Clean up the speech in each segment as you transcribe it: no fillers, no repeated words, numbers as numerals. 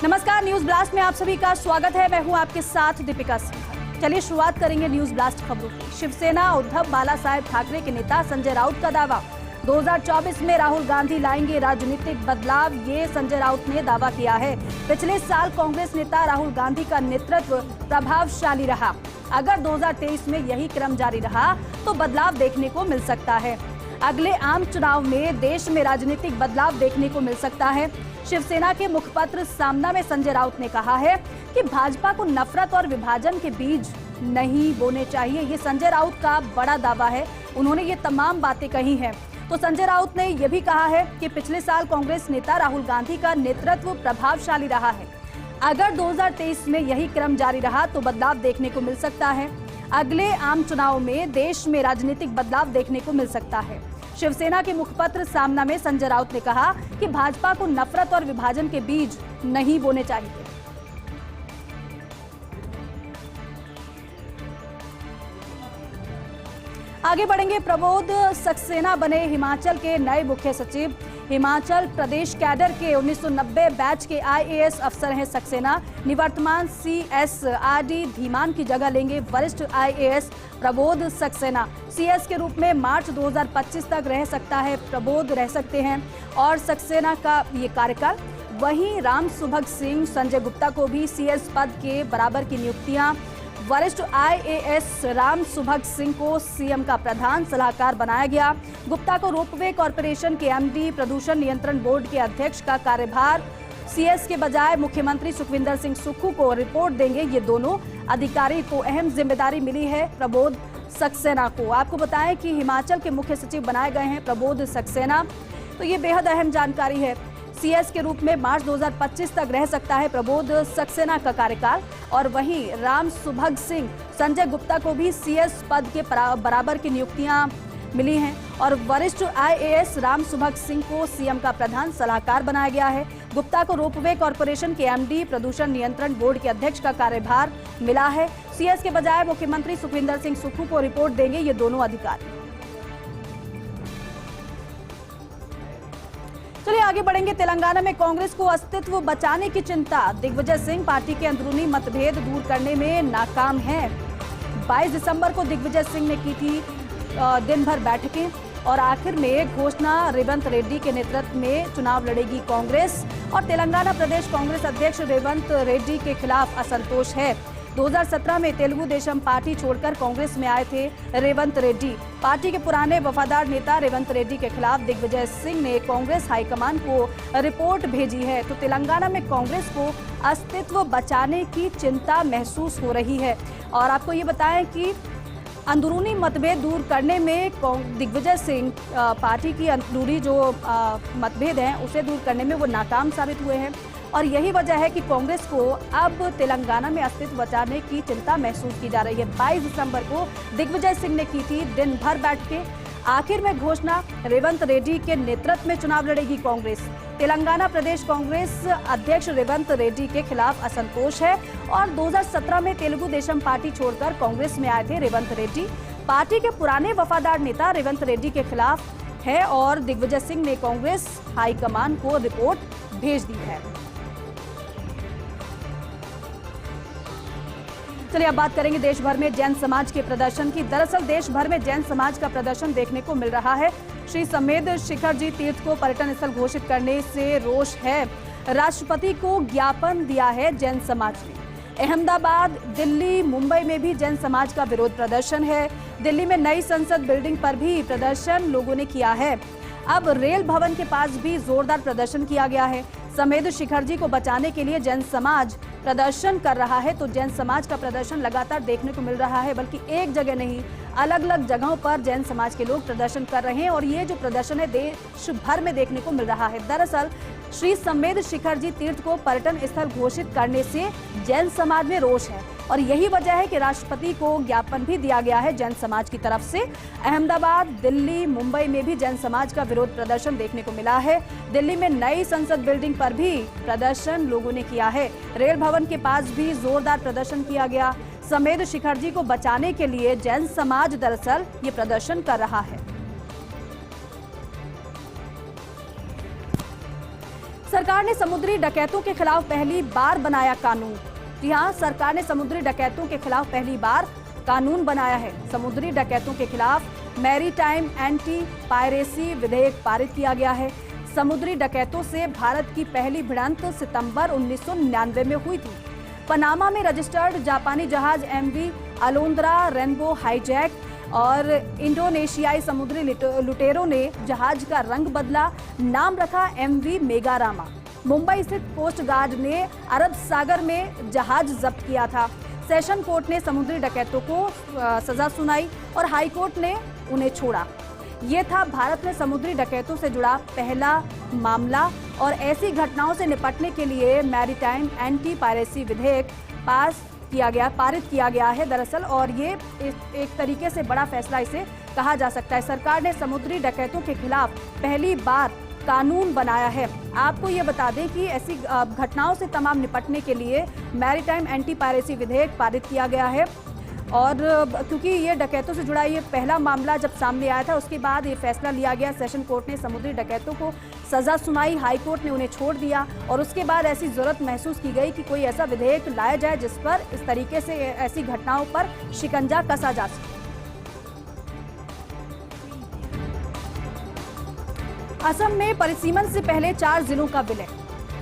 नमस्कार, news blast में आप सभी का स्वागत है। मैं हूं आपके साथ दीपिका सिंह। चलिए शुरुआत करेंगे न्यूज ब्लास्ट खबरों की। शिवसेना उद्धव बालासाहेब ठाकरे के नेता संजय राउत का दावा, 2024 में राहुल गांधी लाएंगे राजनीतिक बदलाव, ये संजय राउत ने दावा किया है। पिछले साल कांग्रेस नेता राहुल गांधी का नेतृत्व प्रभावशाली रहा। अगर 2023 में यही क्रम जारी रहा तो बदलाव देखने को मिल सकता है। अगले आम चुनाव में देश में राजनीतिक बदलाव देखने को मिल सकता है। शिवसेना के मुखपत्र सामना में संजय राउत ने कहा है कि भाजपा को नफरत और विभाजन के बीज नहीं बोने चाहिए। ये संजय राउत का बड़ा दावा है। उन्होंने ये तमाम बातें कही हैं। तो संजय राउत ने यह भी कहा है कि पिछले साल कांग्रेस नेता राहुल गांधी का नेतृत्व प्रभावशाली रहा है। अगर 2023 में यही क्रम जारी रहा तो बदलाव देखने को मिल सकता है। अगले आम चुनाव में देश में राजनीतिक बदलाव देखने को मिल सकता है। शिवसेना के मुखपत्र सामना में संजय राउत ने कहा कि भाजपा को नफरत और विभाजन के बीज नहीं बोने चाहिए। आगे बढ़ेंगे। प्रबोध सक्सेना बने हिमाचल के नए मुख्य सचिव। हिमाचल प्रदेश कैडर के 1990 बैच के आईएएस अफसर हैं सक्सेना। निवर्तमान सीएस धीमान की जगह लेंगे वरिष्ठ आईएएस प्रबोध सक्सेना। सीएस के रूप में मार्च 2025 तक रह सकता है प्रबोध रह सकते हैं और सक्सेना का ये कार्यकाल। वहीं राम सुभग सिंह, संजय गुप्ता को भी सीएस पद के बराबर की नियुक्तियां। वरिष्ठ आईएएस राम सुभग सिंह को सीएम का प्रधान सलाहकार बनाया गया। गुप्ता को रोपवे कॉरपोरेशन के एमडी, प्रदूषण नियंत्रण बोर्ड के अध्यक्ष का कार्यभार। सीएस के बजाय मुख्यमंत्री सुखविंदर सिंह सुक्खू को रिपोर्ट देंगे। ये दोनों अधिकारी को अहम जिम्मेदारी मिली है प्रबोध सक्सेना को। आपको बताएं कि हिमाचल के मुख्य सचिव बनाए गए हैं प्रबोध सक्सेना, तो ये बेहद अहम जानकारी है। सीएस के रूप में मार्च 2025 तक रह सकता है प्रबोध सक्सेना का कार्यकाल। और वहीं राम सुभग सिंह, संजय गुप्ता को भी सीएस पद के बराबर की नियुक्तियां मिली हैं और वरिष्ठ आईएएस राम सुभग सिंह को सीएम का प्रधान सलाहकार बनाया गया है। गुप्ता को रोपवे कॉरपोरेशन के एमडी, प्रदूषण नियंत्रण बोर्ड के अध्यक्ष का कार्यभार मिला है। सीएस के बजाय मुख्यमंत्री सुखविंदर सिंह सुक्खू को रिपोर्ट देंगे ये दोनों अधिकारी। चलिए आगे बढ़ेंगे। तेलंगाना में कांग्रेस को अस्तित्व बचाने की चिंता। दिग्विजय सिंह पार्टी के अंदरूनी मतभेद दूर करने में नाकाम हैं। 22 दिसंबर को दिग्विजय सिंह ने की थी दिन भर बैठकें और आखिर में घोषणा रेवंत रेड्डी के नेतृत्व में चुनाव लड़ेगी कांग्रेस। और तेलंगाना प्रदेश कांग्रेस अध्यक्ष रेवंत रेड्डी के खिलाफ असंतोष है। 2017 में तेलुगु देशम पार्टी छोड़कर कांग्रेस में आए थे रेवंत रेड्डी। पार्टी के पुराने वफादार नेता रेवंत रेड्डी के खिलाफ दिग्विजय सिंह ने कांग्रेस हाईकमान को रिपोर्ट भेजी है। तो तेलंगाना में कांग्रेस को अस्तित्व बचाने की चिंता महसूस हो रही है। और आपको ये बताएं कि अंदरूनी मतभेद दूर करने में दिग्विजय सिंह पार्टी की अंदरूनी जो मतभेद हैं उसे दूर करने में वो नाकाम साबित हुए हैं। और यही वजह है कि कांग्रेस को अब तेलंगाना में अस्तित्व बचाने की चिंता महसूस की जा रही है। 22 दिसंबर को दिग्विजय सिंह ने की थी दिन भर बैठकें। आखिर में घोषणा रेवंत रेड्डी के नेतृत्व में चुनाव लड़ेगी कांग्रेस। तेलंगाना प्रदेश कांग्रेस अध्यक्ष रेवंत रेड्डी के खिलाफ असंतोष है और 2017 में तेलुगु देशम पार्टी छोड़कर कांग्रेस में आए थे रेवंत रेड्डी। पार्टी के पुराने वफादार नेता रेवंत रेड्डी के खिलाफ है और दिग्विजय सिंह ने कांग्रेस हाईकमान को रिपोर्ट भेज दी है। चलिए अब बात करेंगे देश भर में जैन समाज के प्रदर्शन की। दरअसल देश भर में जैन समाज का प्रदर्शन देखने को मिल रहा है। श्री समेध शिखर जी तीर्थ को पर्यटन स्थल घोषित करने से रोष है। राष्ट्रपति को ज्ञापन दिया है जैन समाज ने। अहमदाबाद, दिल्ली, मुंबई में भी जैन समाज का विरोध प्रदर्शन है। दिल्ली में नई संसद बिल्डिंग पर भी प्रदर्शन लोगों ने किया है। अब रेल भवन के पास भी जोरदार प्रदर्शन किया गया है। समेध शिखर जी को बचाने के लिए जैन समाज प्रदर्शन कर रहा है। तो जैन समाज का प्रदर्शन लगातार देखने को मिल रहा है, बल्कि एक जगह नहीं, अलग अलग जगहों पर जैन समाज के लोग प्रदर्शन कर रहे हैं और ये जो प्रदर्शन है देश भर में देखने को मिल रहा है। दरअसल श्री समेध शिखर जी तीर्थ को पर्यटन स्थल घोषित करने से जैन समाज में रोष है और यही वजह है कि राष्ट्रपति को ज्ञापन भी दिया गया है जैन समाज की तरफ से। अहमदाबाद, दिल्ली, मुंबई में भी जैन समाज का विरोध प्रदर्शन देखने को मिला है। दिल्ली में नई संसद बिल्डिंग पर भी प्रदर्शन लोगों ने किया है। रेल भवन के पास भी जोरदार प्रदर्शन किया गया। समेध शिखर जी को बचाने के लिए जैन समाज दरअसल ये प्रदर्शन कर रहा है। सरकार ने समुद्री डकैतों के खिलाफ पहली बार बनाया कानून। जी हां, सरकार ने समुद्री डकैतों के खिलाफ पहली बार कानून बनाया है। समुद्री डकैतों के खिलाफ मैरीटाइम एंटी पायरेसी विधेयक पारित किया गया है। समुद्री डकैतों से भारत की पहली भिड़ंत सितंबर 1999 में हुई थी। पनामा में रजिस्टर्ड जापानी जहाज एमवी अलोंद्रा रेनबो हाईजैक और इंडोनेशियाई समुद्री लुटेरों ने जहाज का रंग बदला, नाम रखा एमवी मेगारामा। मुंबई स्थित कोस्ट गार्ड ने अरब सागर में जहाज जब्त किया था। सेशन कोर्ट ने समुद्री डकैतों को सजा सुनाई और हाई कोर्ट ने उन्हें छोड़ा। ये था भारत में समुद्री डकैतों से जुड़ा पहला मामला और ऐसी घटनाओं से निपटने के लिए मैरीटाइम एंटी पायरेसी विधेयक पारित किया गया है दरअसल, और ये एक तरीके से बड़ा फैसला इसे कहा जा सकता है। सरकार ने समुद्री डकैतों के खिलाफ पहली बार कानून बनाया है। आपको ये बता दें कि ऐसी घटनाओं से तमाम निपटने के लिए मैरीटाइम एंटी पायरेसी विधेयक पारित किया गया है। और क्योंकि ये डकैतों से जुड़ा ये पहला मामला जब सामने आया था, उसके बाद ये फैसला लिया गया। सेशन कोर्ट ने समुद्री डकैतों को सजा सुनाई, हाई कोर्ट ने उन्हें छोड़ दिया और उसके बाद ऐसी जरूरत महसूस की गई कि कोई ऐसा विधेयक लाया जाए जिस पर इस तरीके से ऐसी घटनाओं पर शिकंजा कसा जा सके। असम में परिसीमन से पहले 4 जिलों का विलय।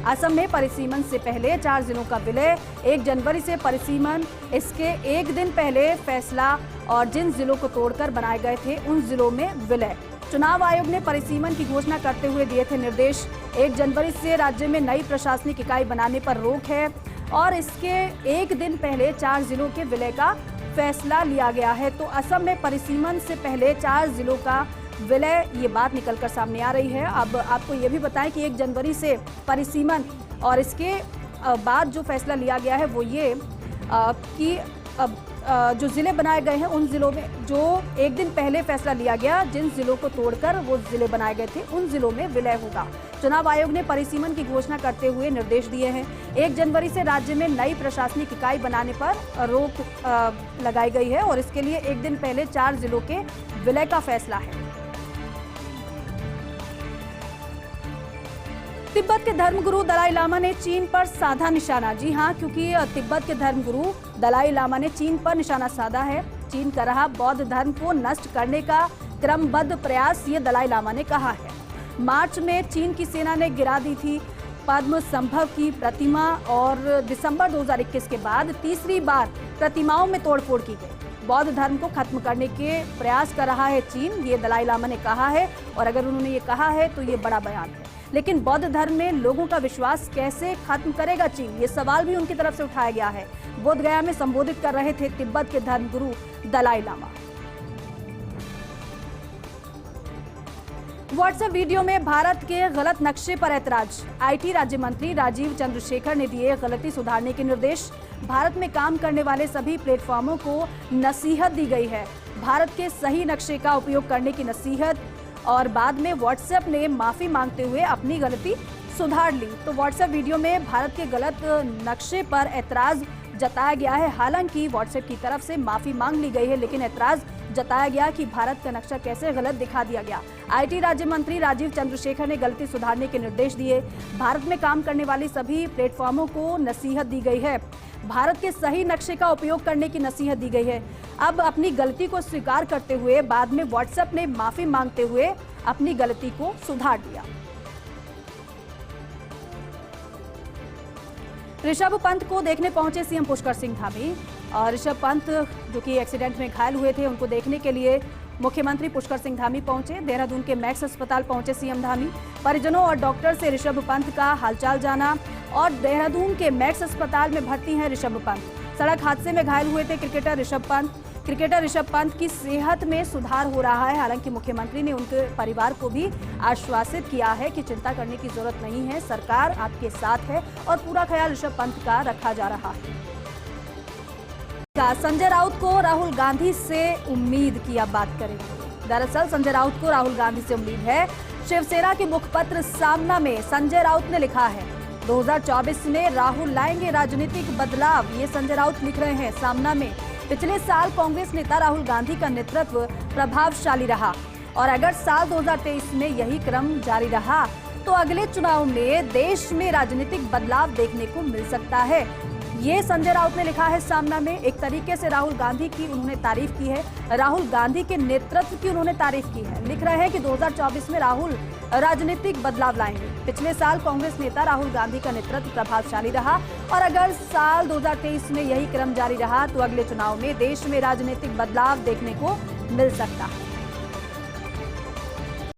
असम में परिसीमन से पहले 4 जिलों का विलय। 1 जनवरी से परिसीमन, इसके एक दिन पहले फैसला और जिन जिलों को तोड़कर बनाए गए थे उन जिलों में विलय। चुनाव आयोग ने परिसीमन की घोषणा करते हुए दिए थे निर्देश। 1 जनवरी से राज्य में नई प्रशासनिक इकाई बनाने पर रोक है और इसके एक दिन पहले 4 जिलों के विलय का फैसला लिया गया है। तो असम में परिसीमन से पहले 4 जिलों का विलय, ये बात निकलकर सामने आ रही है। अब आपको ये भी बताएं कि 1 जनवरी से परिसीमन और इसके बाद जो फैसला लिया गया है वो ये कि जो जिले बनाए गए हैं उन जिलों में जो एक दिन पहले फैसला लिया गया, जिन जिलों को तोड़कर वो जिले बनाए गए थे उन जिलों में विलय होगा। चुनाव आयोग ने परिसीमन की घोषणा करते हुए निर्देश दिए हैं। 1 जनवरी से राज्य में नई प्रशासनिक इकाई बनाने पर रोक लगाई गई है और इसके लिए एक दिन पहले 4 जिलों के विलय का फैसला है। तिब्बत के धर्मगुरु दलाई लामा ने चीन पर साधा निशाना। जी हां, क्योंकि तिब्बत के धर्मगुरु दलाई लामा ने चीन पर निशाना साधा है। चीन कर रहा बौद्ध धर्म को नष्ट करने का क्रमबद्ध प्रयास, ये दलाई लामा ने कहा है। मार्च में चीन की सेना ने गिरा दी थी पद्म संभव की प्रतिमा और दिसंबर 2021 के बाद तीसरी बार प्रतिमाओं में तोड़फोड़ की गई। बौद्ध धर्म को खत्म करने के प्रयास कर रहा है चीन, ये दलाई लामा ने कहा है। और अगर उन्होंने ये कहा है तो ये बड़ा बयान है। लेकिन बौद्ध धर्म में लोगों का विश्वास कैसे खत्म करेगा चीन, ये सवाल भी उनकी तरफ से उठाया गया है। बोध गया में संबोधित कर रहे थे तिब्बत के धर्मगुरु दलाई लामा। व्हाट्सएप वीडियो में भारत के गलत नक्शे पर ऐतराज। आईटी राज्य मंत्री राजीव चंद्रशेखर ने दिए गलती सुधारने के निर्देश। भारत में काम करने वाले सभी प्लेटफॉर्मों को नसीहत दी गई है, भारत के सही नक्शे का उपयोग करने की नसीहत। और बाद में व्हाट्सएप ने माफी मांगते हुए अपनी गलती सुधार ली। तो व्हाट्सएप वीडियो में भारत के गलत नक्शे पर ऐतराज जताया गया है। हालांकि व्हाट्सएप की तरफ से माफी मांग ली गई है, लेकिन ऐतराज जताया गया कि भारत का नक्शा कैसे गलत दिखा दिया गया। आईटी राज्य मंत्री राजीव चंद्रशेखर ने गलती सुधारने के निर्देश दिए। भारत में काम करने वाली सभी प्लेटफॉर्मों को नसीहत दी गई है, भारत के सही नक्शे का उपयोग करने की नसीहत दी गई है। अब अपनी गलती को स्वीकार करते हुए बाद में व्हाट्सएप ने माफी मांगते हुए अपनी गलती को सुधार दिया। ऋषभ पंत को देखने पहुंचे सीएम पुष्कर सिंह धामी। और ऋषभ पंत जो कि एक्सीडेंट में घायल हुए थे, उनको देखने के लिए मुख्यमंत्री पुष्कर सिंह धामी पहुंचे। देहरादून के मैक्स अस्पताल पहुंचे सीएम धामी। परिजनों और डॉक्टर से ऋषभ पंत का हालचाल जाना। और देहरादून के मैक्स अस्पताल में भर्ती हैं ऋषभ पंत। सड़क हादसे में घायल हुए थे क्रिकेटर ऋषभ पंत। क्रिकेटर ऋषभ पंत की सेहत में सुधार हो रहा है। हालांकि मुख्यमंत्री ने उनके परिवार को भी आश्वासित किया है कि चिंता करने की जरूरत नहीं है, सरकार आपके साथ है और पूरा ख्याल ऋषभ पंत का रखा जा रहा है। संजय राउत को राहुल गांधी से उम्मीद की, अब बात करेंगे। दरअसल संजय राउत को राहुल गांधी से उम्मीद है। शिवसेना के मुखपत्र सामना में संजय राउत ने लिखा है 2024 में राहुल लाएंगे राजनीतिक बदलाव, ये संजय राउत लिख रहे हैं सामना में। पिछले साल कांग्रेस नेता राहुल गांधी का नेतृत्व प्रभावशाली रहा और अगर साल 2023 में यही क्रम जारी रहा तो अगले चुनाव में देश में राजनीतिक बदलाव देखने को मिल सकता है। ये संजय राउत ने लिखा है सामना में। एक तरीके से राहुल गांधी की उन्होंने तारीफ की है, राहुल गांधी के नेतृत्व की उन्होंने तारीफ की है। लिख रहे हैं कि 2024 में राहुल राजनीतिक बदलाव लाएंगे। पिछले साल कांग्रेस नेता राहुल गांधी का नेतृत्व प्रभावशाली रहा और अगर साल 2023 में यही क्रम जारी रहा तो अगले चुनाव में देश में राजनीतिक बदलाव देखने को मिल सकता है।